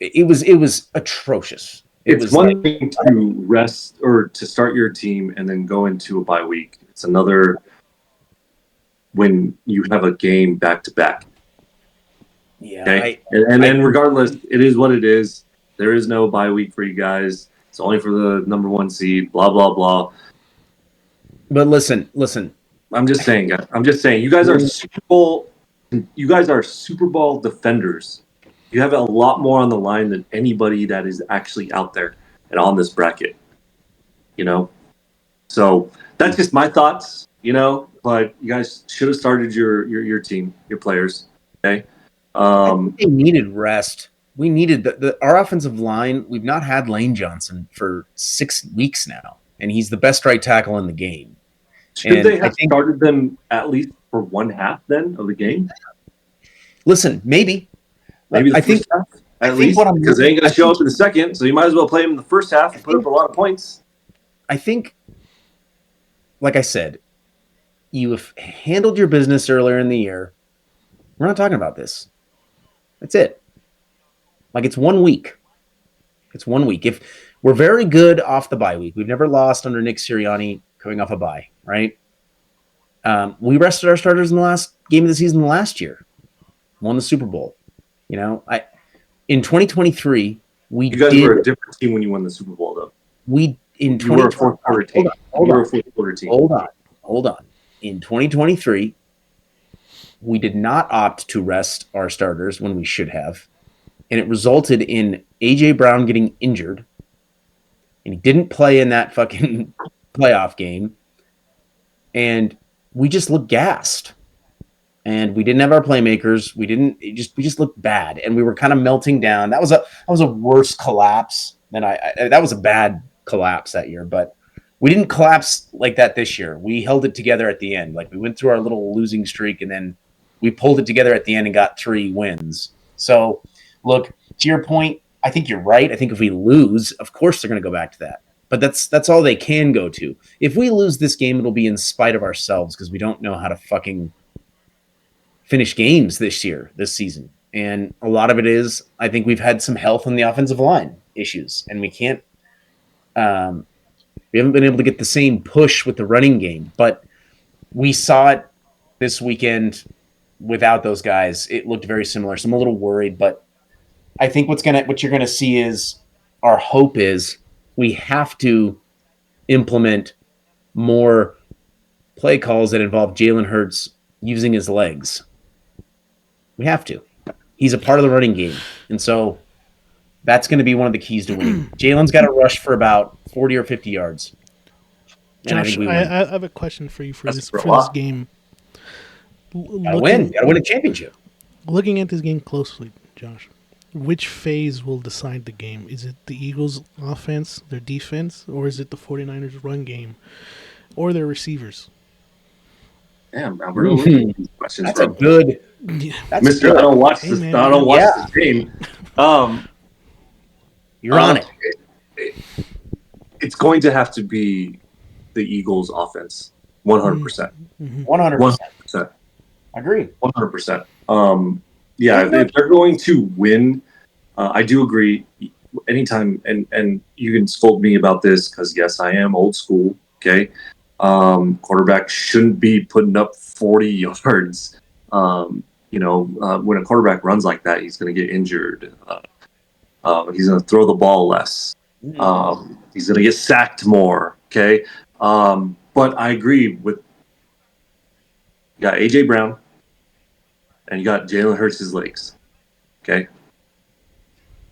It was atrocious. It's one thing to rest or to start your team and then go into a bye week. It's another when you have a game back to back. Yeah. Okay? And regardless, it is what it is. There is no bye week for you guys. It's only for the number 1 seed, blah, blah, blah. But listen. I'm just saying, you guys are Super Bowl defenders. You have a lot more on the line than anybody that is actually out there and on this bracket, you know? So that's just my thoughts, you know, but you guys should have started your team, your players, okay? They needed rest. We needed our offensive line. We've not had Lane Johnson for 6 weeks now, and he's the best right tackle in the game. Should they have started them at least for one half then of the game? Listen, maybe the first half, at least, because they ain't going to show up in the second, so you might as well play them in the first half and put up a lot of points. I think, like I said, you have handled your business earlier in the year. We're not talking about this. That's it. Like, it's 1 week. It's 1 week. If we're very good off the bye week, we've never lost under Nick Sirianni coming off a bye, right? We rested our starters in the last game of the season last year. Won the Super Bowl. You know, in 2023, you guys were a different team when you won the Super Bowl, though. You were a fourth quarter team. Hold on. In 2023, we did not opt to rest our starters when we should have, and it resulted in A.J. Brown getting injured, and he didn't play in that fucking playoff game, and we just looked gassed. And we didn't have our playmakers. We just looked bad, and we were kind of melting down. That was a worse collapse than that was a bad collapse that year, but we didn't collapse like that this year. We held it together at the end. Like, we went through our little losing streak, and then we pulled it together at the end and got 3 wins. So, look, to your point, I think you're right. I think if we lose, of course they're going to go back to that. But that's all they can go to. If we lose this game, it'll be in spite of ourselves because we don't know how to fucking finish games this season. And a lot of it is, I think we've had some health on the offensive line issues, and we haven't been able to get the same push with the running game. But we saw it this weekend without those guys. It looked very similar. So I'm a little worried, but I think what you're gonna see is our hope is we have to implement more play calls that involve Jalen Hurts using his legs. We have to. He's a part of the running game. And so that's going to be one of the keys to winning. Jalen's got to rush for about 40 or 50 yards. And Josh, I have a question for you for this game. Gotta win a championship. Looking at this game closely, Josh, which phase will decide the game? Is it the Eagles' offense, their defense, or is it the 49ers' run game, or their receivers? Damn, Albert, these questions. That's a good. That's Mr. Good. I don't watch this. I don't watch this game. You're on it. It's going to have to be the Eagles' offense, 100%. 100%. I agree. 100%. Yeah, if they're going to win, I do agree. Anytime, and you can scold me about this because yes, I am old school. Okay. Quarterback shouldn't be putting up 40 yards. When a quarterback runs like that, he's going to get injured. He's going to throw the ball less. He's going to get sacked more. Okay. But I agree with you got A.J. Brown and you got Jalen Hurts' legs. Okay.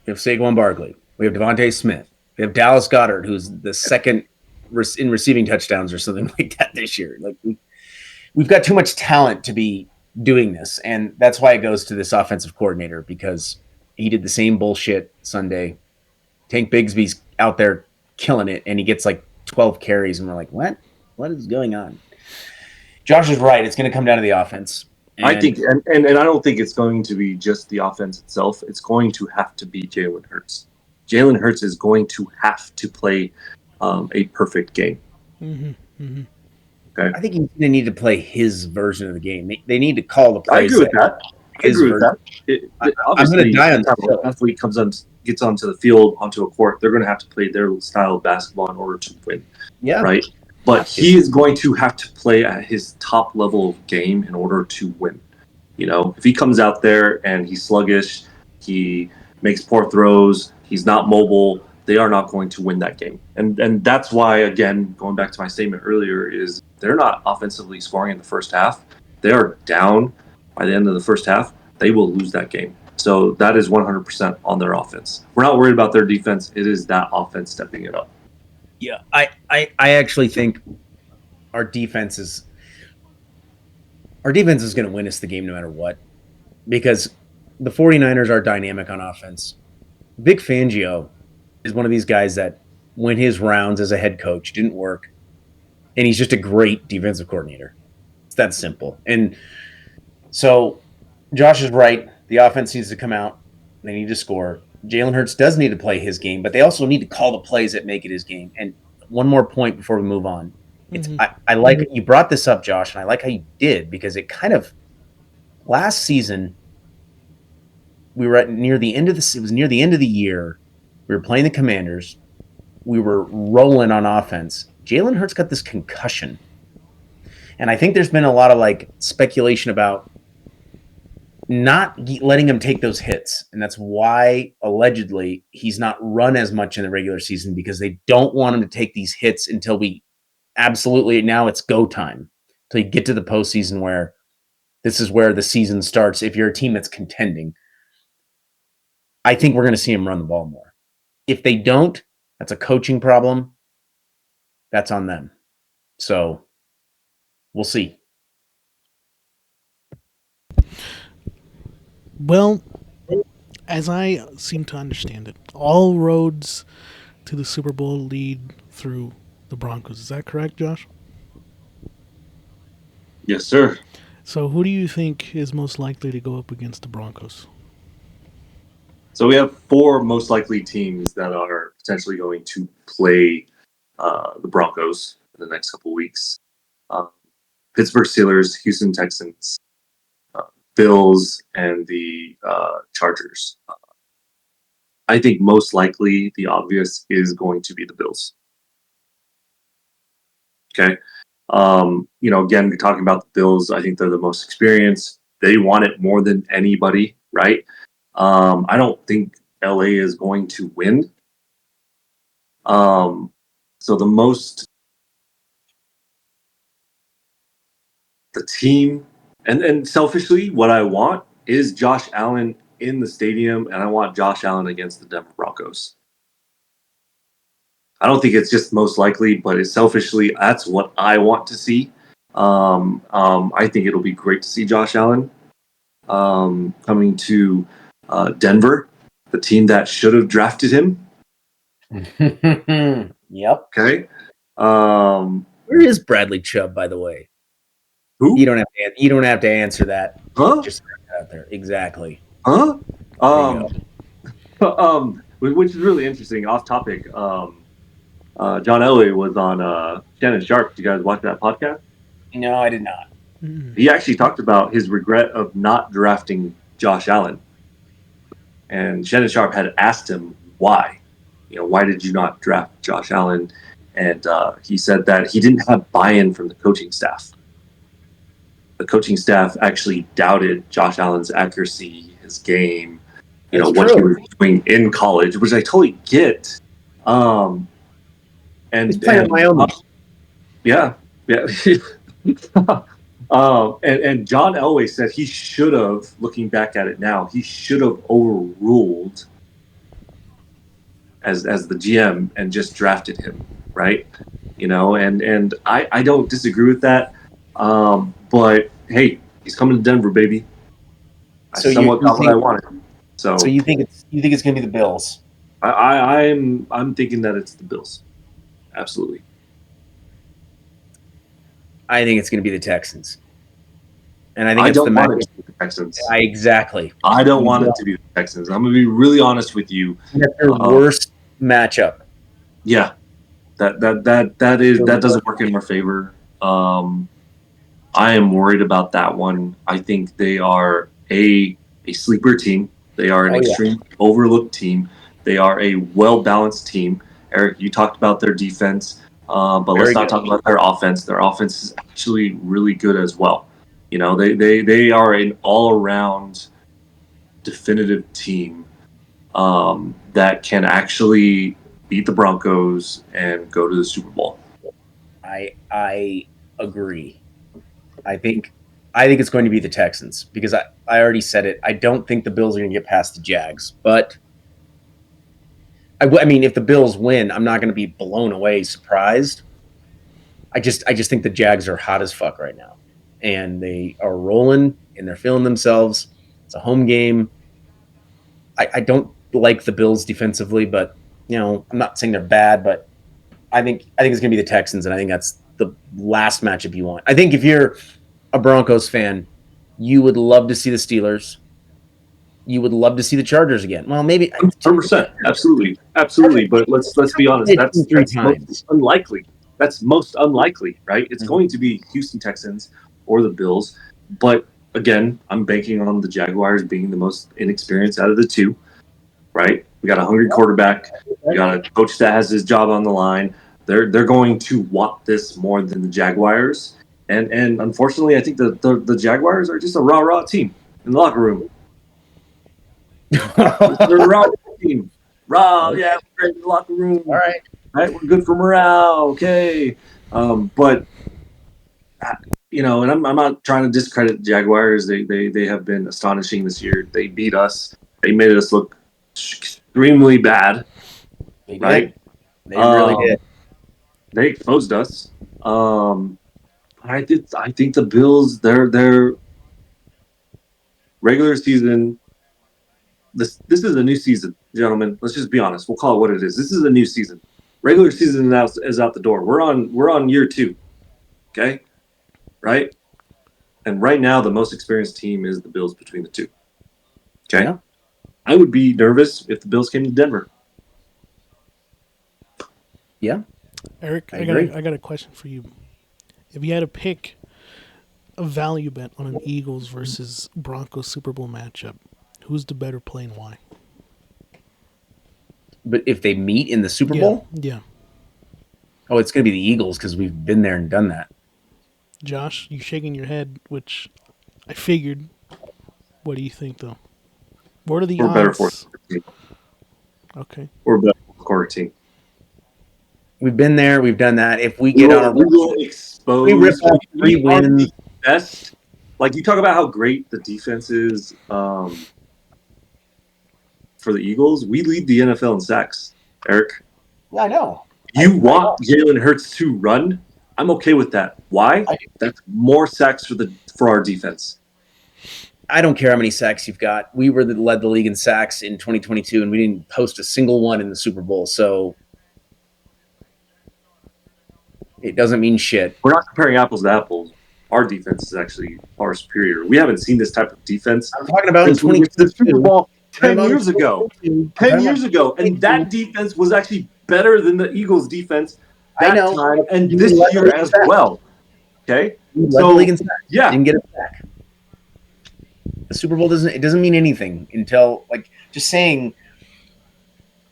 We have Saquon Barkley. We have Devontae Smith. We have Dallas Goedert, who's the second in receiving touchdowns or something like that this year. Like we've got too much talent to be doing this, and that's why it goes to this offensive coordinator because he did the same bullshit Sunday. Tank Bigsby's out there killing it, and he gets like 12 carries, and we're like, what? What is going on? Josh is right. It's going to come down to the offense. I think, and I don't think it's going to be just the offense itself. It's going to have to be Jalen Hurts. Jalen Hurts is going to have to play a perfect game. Mm-hmm. Mm-hmm. Okay. I think he's going to need to play his version of the game. They need to call the plays. I agree with that. I'm going to die on that. An athlete gets onto the field, onto a court, they're going to have to play their style of basketball in order to win. Yeah. Right? But he is going to have to play at his top level of game in order to win. If he comes out there and he's sluggish, he makes poor throws, he's not mobile, they are not going to win that game. And that's why, again, going back to my statement earlier, is they're not offensively scoring in the first half. They are down by the end of the first half. They will lose that game. So that is 100% on their offense. We're not worried about their defense. It is that offense stepping it up. Yeah, I actually think our defense is going to win us the game no matter what, because the 49ers are dynamic on offense. Vic Fangio is one of these guys that when his rounds as a head coach didn't work, and he's just a great defensive coordinator. It's that simple. And so Josh is right. The offense needs to come out. They need to score. Jalen Hurts does need to play his game, but they also need to call the plays that make it his game. And one more point before we move on. I like you brought this up, Josh, and I like how you did, because it kind of last season we were near the end of the year. We were playing the Commanders. We were rolling on offense. Jalen Hurts got this concussion. And I think there's been a lot of speculation about not letting him take those hits. And that's why, allegedly, he's not run as much in the regular season, because they don't want him to take these hits until now it's go time. Until you get to the postseason, where this is where the season starts. If you're a team that's contending, I think we're going to see him run the ball more. If they don't, that's a coaching problem. That's on them. So we'll see. Well, as I seem to understand it, all roads to the Super Bowl lead through the Broncos. Is that correct, Josh? Yes, sir. So who do you think is most likely to go up against the Broncos? So we have 4 most likely teams that are potentially going to play the Broncos in the next couple of weeks. Pittsburgh Steelers, Houston Texans, Bills and the Chargers. I think most likely the obvious is going to be the Bills. Okay. Again, you're talking about the Bills. I think they're the most experienced. They want it more than anybody, right? I don't think LA is going to win. So the team, and selfishly, what I want is Josh Allen in the stadium, and I want Josh Allen against the Denver Broncos. I don't think it's just most likely, but it's selfishly, that's what I want to see. I think it'll be great to see Josh Allen coming to Denver, the team that should have drafted him. Yep. Okay. Where is Bradley Chubb, by the way? Who? You don't have to answer that. Huh? Just out there. Exactly. Huh? Which is really interesting. Off topic. John Elway was on Shannon Sharp. Did you guys watch that podcast? No, I did not. He actually talked about his regret of not drafting Josh Allen. And Shannon Sharp had asked him why. Why did you not draft Josh Allen? And he said that he didn't have buy-in from the coaching staff. The coaching staff actually doubted Josh Allen's accuracy, his game, what he was doing in college, which I totally get. And he's playing in Wyoming. Yeah. And John Elway said he should have, looking back at it now, he should have overruled as the GM and just drafted him, right? And I don't disagree with that. But hey, he's coming to Denver, baby. I somewhat got what I wanted. So you think it's going to be the Bills? I'm thinking that it's the Bills. Absolutely. I think it's going to be the Texans. And I think I don't want it to be the Texans. Exactly. I don't want it to be the Texans. I'm going to be really honest with you. That's their worst matchup. Yeah. That doesn't work in our favor. I am worried about that one. I think they are a sleeper team. They are an extremely overlooked team. They are a well-balanced team. Eric, you talked about their defense, but let's not talk about their offense. Their offense is actually really good as well. They are an all-around definitive team that can actually beat the Broncos and go to the Super Bowl. I agree. I think it's going to be the Texans because I already said it. I don't think the Bills are going to get past the Jags, but I mean, if the Bills win, I'm not going to be blown away, surprised. I just think the Jags are hot as fuck right now, and they are rolling and they're feeling themselves. It's a home game. I don't like the Bills defensively, but I'm not saying they're bad, but I think it's going to be the Texans, and I think that's the last matchup you want. I think if you're a Broncos fan, you would love to see the Steelers. You would love to see the Chargers again. Well, maybe 100%, absolutely. But let's be honest. That's most unlikely. That's most unlikely, right? It's going to be Houston Texans or the Bills. But again, I'm banking on the Jaguars being the most inexperienced out of the two, right? We got a hungry quarterback. We got a coach that has his job on the line. They're going to want this more than the Jaguars. And unfortunately, I think the Jaguars are just a rah-rah team in the locker room. They're a rah team. Yeah, we're great in the locker room. All right, we're good for morale. Okay, but and I'm not trying to discredit the Jaguars. They have been astonishing this year. They beat us. They made us look extremely bad. Right? They really did. They exposed us. I think the Bills, their regular season. This is a new season, gentlemen. Let's just be honest. We'll call it what it is. This is a new season. Regular season now is out the door. We're on year 2. Okay, right? And right now, the most experienced team is the Bills between the two. Okay, yeah. I would be nervous if the Bills came to Denver. Yeah, Eric, I got a question for you. If you had to pick a value bet on an Eagles versus Broncos Super Bowl matchup, who's the better play and why? But if they meet in the Super Bowl? Yeah. Oh, it's going to be the Eagles because we've been there and done that. Josh, you shaking your head, which I figured. What do you think, though? What are the odds? Better for team. Okay. We're better for team. We've been there. We've done that. If we get on a we will expose. We rip off 3 wins. Best. Like you talk about how great the defense is for the Eagles. We lead the NFL in sacks, Eric. Yeah, I know. You want Jalen Hurts to run? I'm okay with that. Why? That's more sacks for our defense. I don't care how many sacks you've got. We led the league in sacks in 2022, and we didn't post a single one in the Super Bowl. So it doesn't mean shit. We're not comparing apples to apples. Our defense is actually far superior. We haven't seen this type of defense. I'm talking about in the Super Bowl 10 years ago. 10 years ago. And that defense was actually better than the Eagles defense that time and this year as well. Okay? So, league in sacks. Yeah. Didn't get it back. The Super Bowl doesn't mean anything until, like, just saying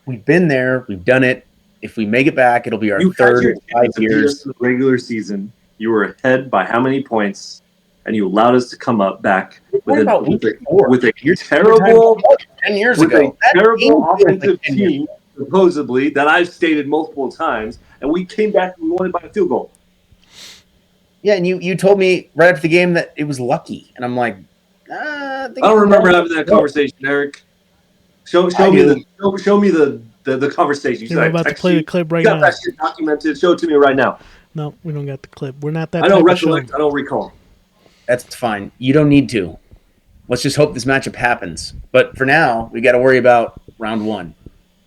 we've been there, we've done it. If we make it back, it'll be our third in 5 years. In the regular season, you were ahead by how many points, and you allowed us to come up back with a terrible 10 years ago. Terrible offensive team, supposedly, that I've stated multiple times, and we came back and we won it by a field goal. Yeah, and you told me right after the game that it was lucky, and I'm like, I don't remember having that conversation, Eric. Show me the conversation. You're about to play the clip right now. You got that shit documented. Show it to me right now. No, we don't got the clip. We're not that. I don't recollect. I don't recall. That's fine. You don't need to. Let's just hope this matchup happens. But for now, we got to worry about round 1.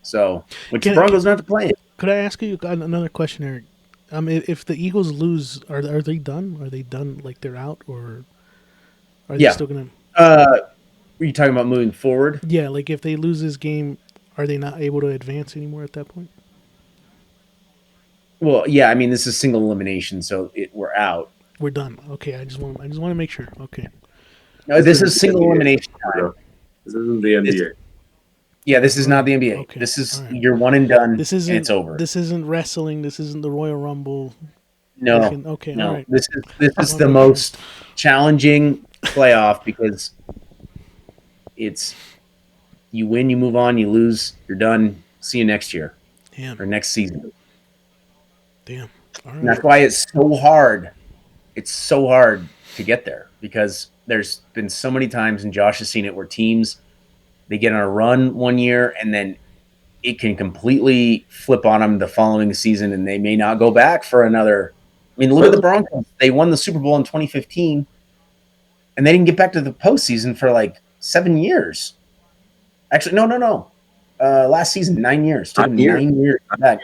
So, which the Broncos don't have to play. Could I ask you another question, Eric? If the Eagles lose, are they done? Are they done? Like they're out, or are they still gonna? Are you talking about moving forward? Yeah, like if they lose this game, are they not able to advance anymore at that point? Well, yeah. I mean, this is single elimination, so we're out. We're done. Okay, I just want to make sure. Okay. No, this is single elimination time. This isn't the NBA. Yeah, this is not the NBA. Okay. This is you're one and done. This isn't. And it's over. This isn't wrestling. This isn't the Royal Rumble. No. Okay. No. All right. This is the most challenging playoff because it's you win, you move on, you lose, you're done. See you next year. Damn. Or next season. Damn. All right. And that's why it's so hard. It's so hard to get there because there's been so many times, and Josh has seen it, where teams they get on a run one year and then it can completely flip on them the following season, and they may not go back for another. I mean, look at the Broncos. They won the Super Bowl in 2015, and they didn't get back to the postseason for like 7 years. Actually, no. Last season, 9 years. Took 9 years back.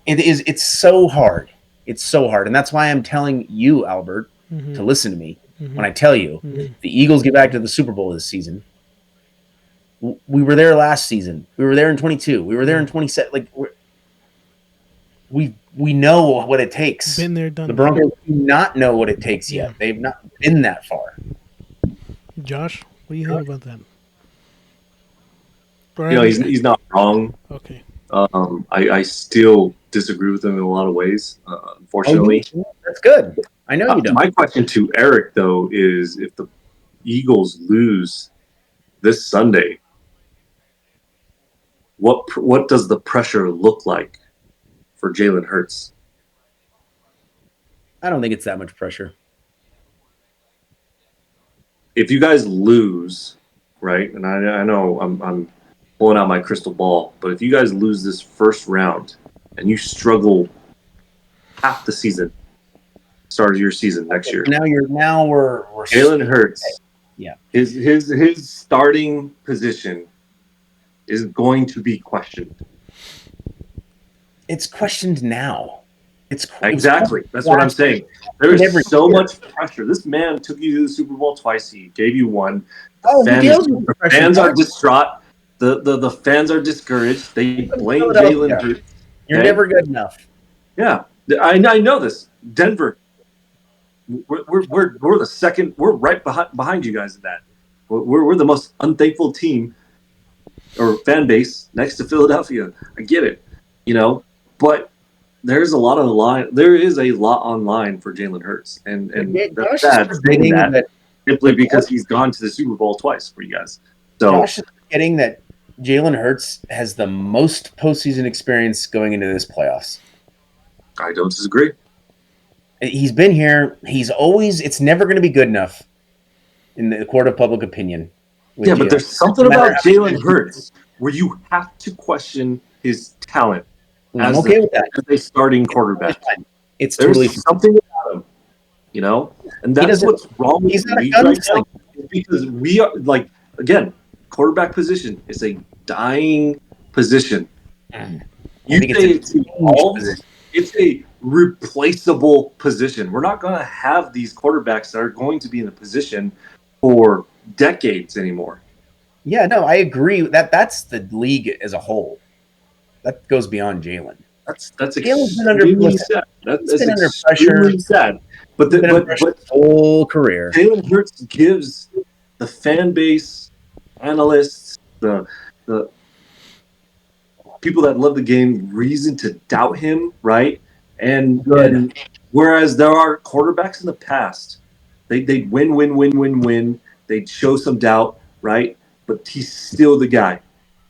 It's so hard. It's so hard. And that's why I'm telling you, Albert, to listen to me when I tell you the Eagles get back to the Super Bowl this season. We were there last season. We were there in 22. We were there in 27. Like we know what it takes. Been there, done. The Broncos do not know what it takes yet. They've not been that far. Josh, what do you think about that? Brian? He's not wrong. Okay. I still disagree with him in a lot of ways. Unfortunately, that's good. I know you don't. My question to Eric though is, if the Eagles lose this Sunday, what does the pressure look like for Jalen Hurts? I don't think it's that much pressure. If you guys lose, right, and I know I'm pulling out my crystal ball, but if you guys lose this first round and you struggle half the season, start of your season next year. Now we're Jalen Hurts. Yeah. His starting position is going to be questioned. It's questioned now. Exactly. That's what I'm saying. There is so much pressure. This man took you to the Super Bowl twice. He gave you one. The fans are distraught. The fans are discouraged. They blame Jalen Hurts. You're never good enough. Yeah, I know this. Denver. we're the second. We're right behind you guys in that. We're the most unthankful team or fan base next to Philadelphia. I get it, but there's a lot on the line. There is a lot on line for Jalen Hurts, and that's sad saying that simply because he's gone to the Super Bowl twice for you guys. So Josh is forgetting that Jalen Hurts has the most postseason experience going into this playoffs. I don't disagree. He's been here. It's never going to be good enough in the court of public opinion. Yeah, but there's something about Jalen Hurts where you have to question his talent. I'm okay with that. As a starting quarterback. There's totally something about him, and that's what's wrong with the league right now. Because we are again, quarterback position is a dying position. You say it's a replaceable position. We're not going to have these quarterbacks that are going to be in a position for decades anymore. Yeah, no, I agree. That's the league as a whole. That goes beyond Jalen. That's extremely sad. That's extremely sad. But whole career, Jalen Hurts gives the fan base, analysts, the people that love the game reason to doubt him, right? And whereas there are quarterbacks in the past, they'd win. They'd show some doubt, right? But he's still the guy,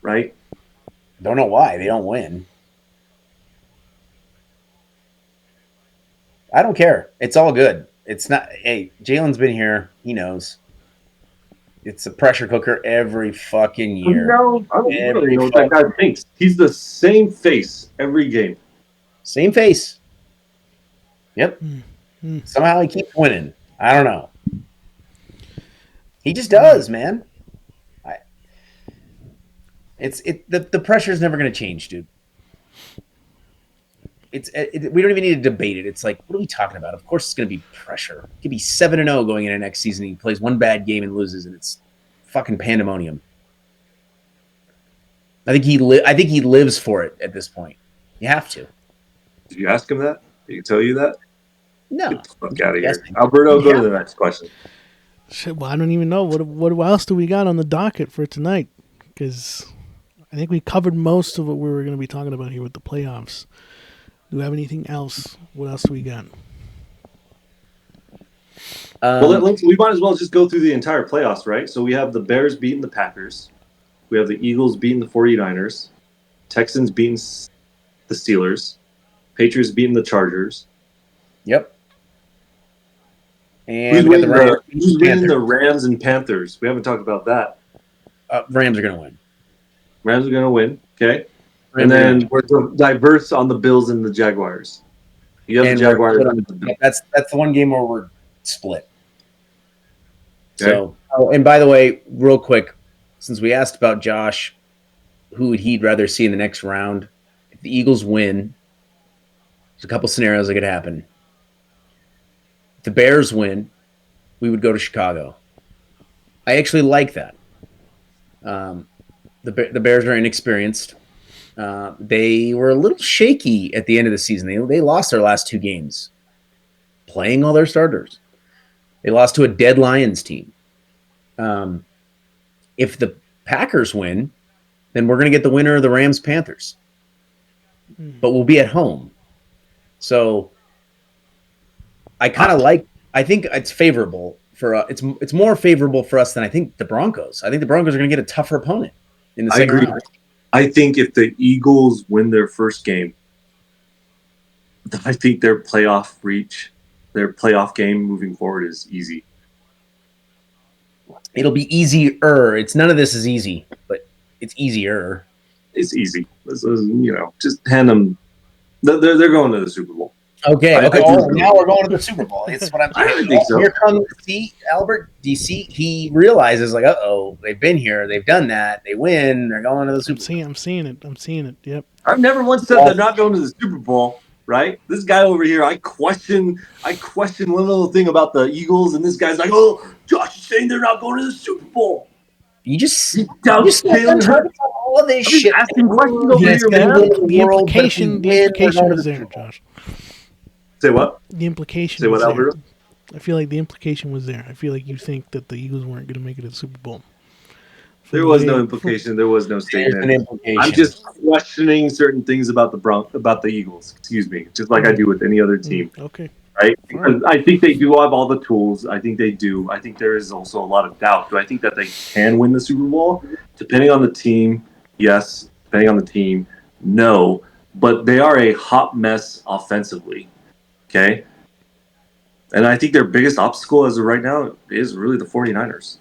right? Don't know why they don't win. I don't care. It's all good. It's not. Hey, Jalen's been here. He knows. It's a pressure cooker every fucking year. No, I don't really know what that guy thinks. He's the same face every game. Same face. Yep. Mm-hmm. Somehow he keeps winning. I don't know. He just does, man. The pressure is never going to change, dude. We don't even need to debate it. It's like, what are we talking about? Of course, it's going to be pressure. It could be 7-0 going into next season. He plays one bad game and loses, and it's fucking pandemonium. I think he lives for it at this point. You have to. Did you ask him that? Did he tell you that? No. Get the fuck out of here, Alberto. Go to the next question. Shit, well, I don't even know what else do we got on the docket for tonight, because I think we covered most of what we were going to be talking about here with the playoffs. Do we have anything else? What else do we got? We might as well just go through the entire playoffs, right? So we have the Bears beating the Packers. We have the Eagles beating the 49ers. Texans beating the Steelers. Patriots beating the Chargers. Yep. And who's winning the Rams and Panthers? We haven't talked about that. Rams are going to win. Rams are going to win. Okay. And then we're diverse on the Bills and the Jaguars. You have the Jaguars. That's the one game where we're split. Okay. So, and by the way, real quick, since we asked about Josh, who he'd rather see in the next round, if the Eagles win, there's a couple scenarios that could happen. If the Bears win, we would go to Chicago. I actually like that. The Bears are inexperienced. They were a little shaky at the end of the season. They lost their last two games, playing all their starters. They lost to a dead Lions team. If the Packers win, then we're going to get the winner of the Rams-Panthers. But we'll be at home. So I kind of I think it's favorable for it's more favorable for us than I think the Broncos. I think the Broncos are going to get a tougher opponent in the second round. I think if the Eagles win their first game, I think their playoff game moving forward is easy. It'll be easier. It's none of this is easy, but it's easier. It's easy. Just hand them. They're going to the Super Bowl. Okay. Now we're going to the Super Bowl. That's what I'm saying. I think so. Here comes Albert DC. He realizes, they've been here, they've done that, they win, they're going to the Super Bowl. I'm seeing it. Yep. I've never once said they're not going to the Super Bowl. Right? This guy over here, I question one little thing about the Eagles, and this guy's like, "Oh, Josh is saying they're not going to the Super Bowl." You just all of this shit. Asking questions over here, man. The implication is there, Josh. Say what? The implication. Say what, Alberto? I feel like the implication was there. I feel like you think that the Eagles weren't going to make it to the Super Bowl. There was no implication. There was no statement. There's an implication. I'm just questioning certain things about the Eagles. Excuse me, just like I do with any other team. Okay. Right? Because I think they do have all the tools. I think they do. I think there is also a lot of doubt. Do I think that they can win the Super Bowl? Depending on the team, yes. Depending on the team, no. But they are a hot mess offensively. Okay? And I think their biggest obstacle as of right now is really the 49ers.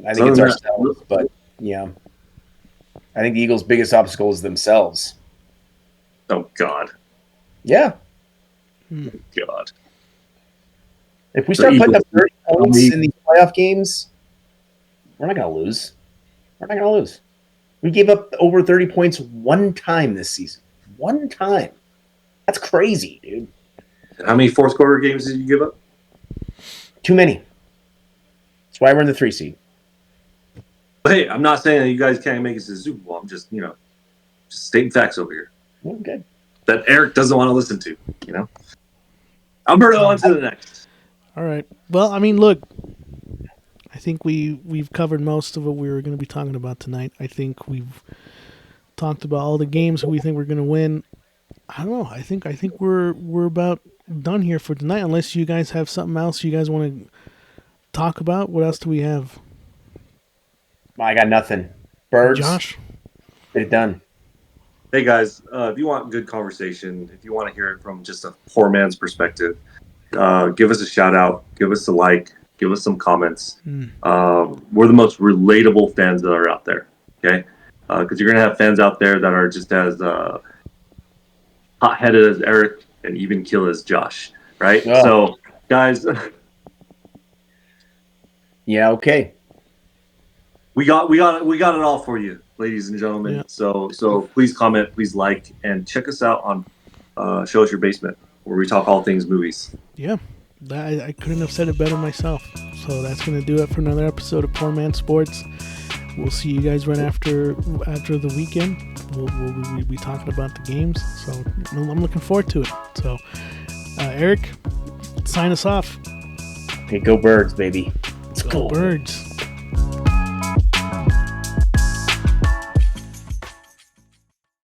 I think it's ourselves, but yeah. I think the Eagles' biggest obstacle is themselves. Oh, God. Yeah. God. If we start putting up 30 points in these playoff games, we're not going to lose. We're not going to lose. We gave up over 30 points one time this season. One time. That's crazy, dude. How many fourth quarter games did you give up? Too many. That's why we're in the 3 seed. Hey, I'm not saying that you guys can't make it to the Super Bowl. I'm just, just stating facts over here. Okay. That Eric doesn't want to listen to, Alberto, on to the next. All right. Well, I mean, look, I think we've covered most of what we were going to be talking about tonight. I think we've talked about all the games that we think we're going to win. I don't know. I think we're about done here for tonight. Unless you guys have something else you guys want to talk about. What else do we have? I got nothing. Birds. Josh, Get it done. Hey guys, if you want good conversation, if you want to hear it from just a poor man's perspective, give us a shout out, give us a like, give us some comments. We're the most relatable fans that are out there. Okay, because you're gonna have fans out there that are just as hot-headed as Eric and even kill as Josh, right? Oh. So, guys, yeah, okay. we got it all for you, ladies and gentlemen. Yeah. So please comment, please like, and check us out on Show Us Your Basement, where we talk all things movies. Yeah, I couldn't have said it better myself. So that's going to do it for another episode of Poor Man Sports. We'll see you guys right after the weekend. We'll be talking about the games. So I'm looking forward to it. So, Eric, sign us off. Hey, go Birds, baby. Let's go. Birds.